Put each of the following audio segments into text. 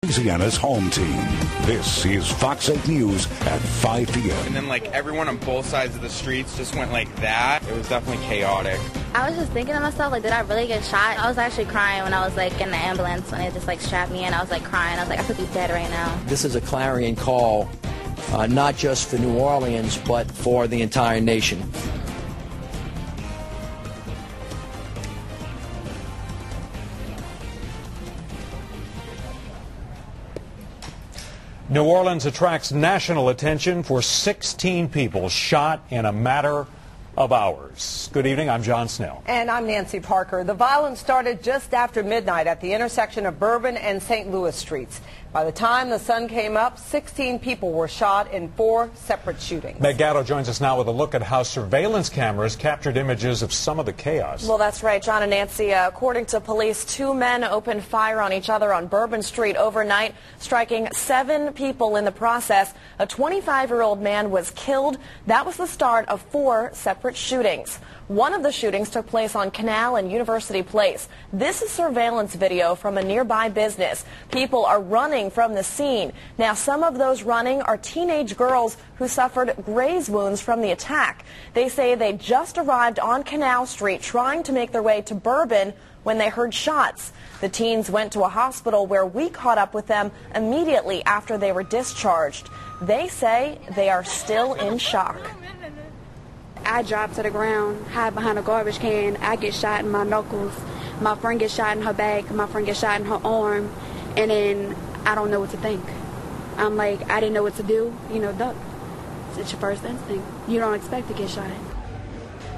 Louisiana's home team. This is Fox 8 News at 5 p.m. And then everyone on both sides of the streets just went like that. It was definitely chaotic. I was just thinking to myself, did I really get shot? I was actually crying when I was in the ambulance when they just strapped me in. I was crying. I was I could be dead right now. This is a clarion call, not just for New Orleans, but for the entire nation. New Orleans attracts national attention for 16 people shot in a matter of hours. Good evening, I'm John Snell. And I'm Nancy Parker. The violence started just after midnight at the intersection of Bourbon and Saint Louis streets. By the time the sun came up, 16 people were shot in 4 separate shootings. Meg Gatto joins us now with a look at how surveillance cameras captured images of some of the chaos. Well, that's right, John and Nancy. According to police, 2 men opened fire on each other on Bourbon Street overnight, striking 7 people in the process. A 25-year-old man was killed. That was the start of 4 separate shootings. One of the shootings took place on Canal and University Place. This is surveillance video from a nearby business. People are running from the scene. Now, some of those running are teenage girls who suffered graze wounds from the attack. They say they just arrived on Canal Street trying to make their way to Bourbon when they heard shots. The teens went to a hospital where we caught up with them immediately after they were discharged. They say they are still in shock. I drop to the ground, hide behind a garbage can. I get shot in my knuckles. My friend gets shot in her back. My friend gets shot in her arm. And then I don't know what to think. I'm I didn't know what to do. Duck. It's your first instinct. You don't expect to get shot.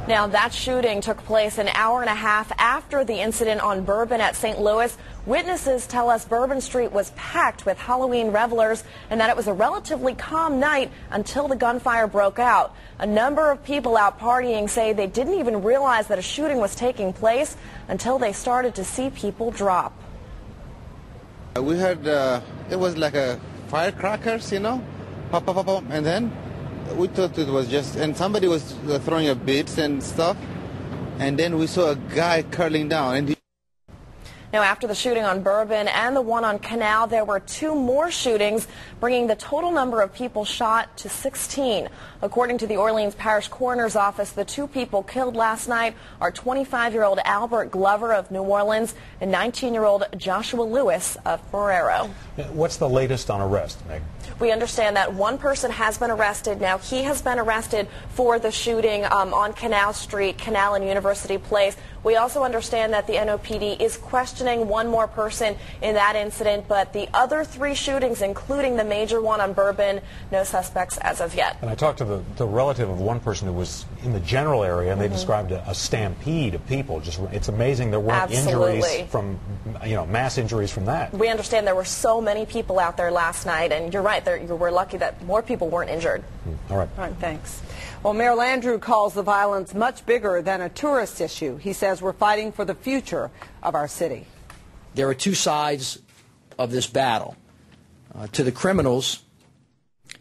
Now, that shooting took place an hour and a half after the incident on Bourbon at St. Louis. Witnesses tell us Bourbon Street was packed with Halloween revelers and that it was a relatively calm night until the gunfire broke out. A number of people out partying say they didn't even realize that a shooting was taking place until they started to see people drop. We heard it was like a firecrackers, pop, pop, pop, pop, and then we thought it was just, and somebody was throwing a bits and stuff, and then we saw a guy curling down. And now, after the shooting on Bourbon and the one on Canal, there were 2 more shootings, bringing the total number of people shot to 16. According to the Orleans Parish Coroner's Office, the 2 people killed last night are 25-year-old Albert Glover of New Orleans and 19-year-old Joshua Lewis of Ferrero. What's the latest on arrest, Meg? We understand that one person has been arrested. Now, he has been arrested for the shooting on Canal Street, Canal and University Place. We also understand that the NOPD is questioning one more person in that incident, but the other 3 shootings, including the major one on Bourbon, no suspects as of yet. And I talked to the relative of one person who was in the general area, and they described a stampede of people. It's amazing there weren't injuries from, mass injuries from that. We understand there were so many people out there last night, and you're right, we're lucky that more people weren't injured. All right. All right, thanks. Well, Mayor Landrieu calls the violence much bigger than a tourist issue. He says we're fighting for the future of our city. There are 2 sides of this battle. To the criminals,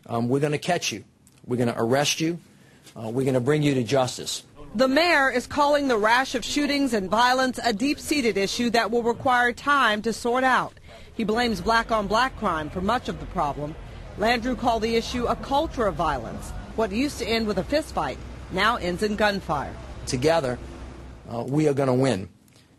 we're going to catch you. We're going to arrest you. We're going to bring you to justice. The mayor is calling the rash of shootings and violence a deep-seated issue that will require time to sort out. He blames black-on-black crime for much of the problem. Landrieu called the issue a culture of violence. What used to end with a fistfight now ends in gunfire. Together, we are going to win.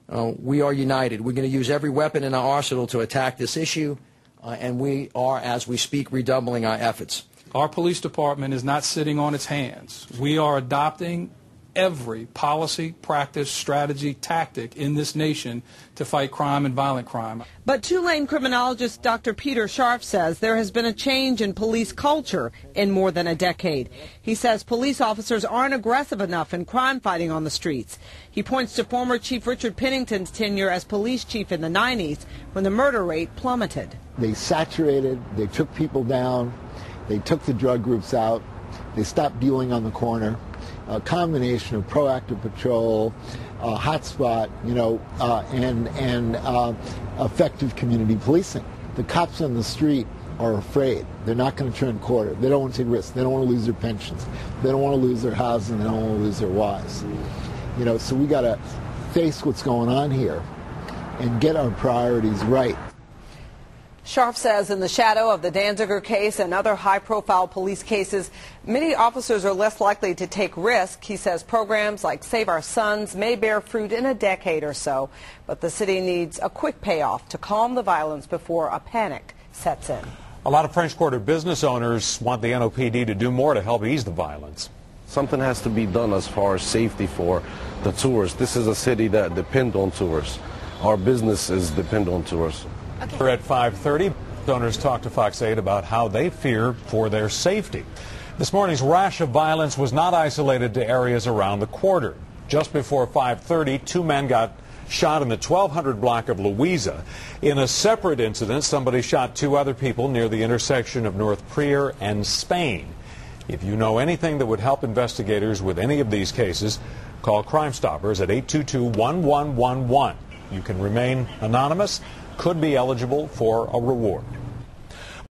We are united. We're going to use every weapon in our arsenal to attack this issue, and we are, as we speak, redoubling our efforts. Our police department is not sitting on its hands. We are adopting every policy, practice, strategy, tactic in this nation to fight crime and violent crime. But Tulane criminologist Dr. Peter Scharf says there has been a change in police culture in more than a decade. He says police officers aren't aggressive enough in crime fighting on the streets. He points to former Chief Richard Pennington's tenure as police chief in the 90s when the murder rate plummeted. They saturated, they took people down, they took the drug groups out, they stopped dealing on the corner. A combination of proactive patrol, hotspot, and effective community policing. The cops on the street are afraid. They're not going to turn quarter. They don't want to take risks. They don't want to lose their pensions. They don't want to lose their housing. They don't want to lose their wives. So we got to face what's going on here and get our priorities right. Scharf says in the shadow of the Danziger case and other high-profile police cases, many officers are less likely to take risks. He says programs like Save Our Sons may bear fruit in a decade or so, but the city needs a quick payoff to calm the violence before a panic sets in. A lot of French Quarter business owners want the NOPD to do more to help ease the violence. Something has to be done as far as safety for the tourists. This is a city that depends on tourists. Our businesses depend on tourists. At 5:30, owners talked to Fox 8 about how they fear for their safety. This morning's rash of violence was not isolated to areas around the quarter. Just before 5:30, 2 men got shot in the 1200 block of Louisa. In a separate incident, somebody shot 2 other people near the intersection of North Prier and Spain. If you know anything that would help investigators with any of these cases, call Crime Stoppers at 822-1111. You can remain anonymous, could be eligible for a reward.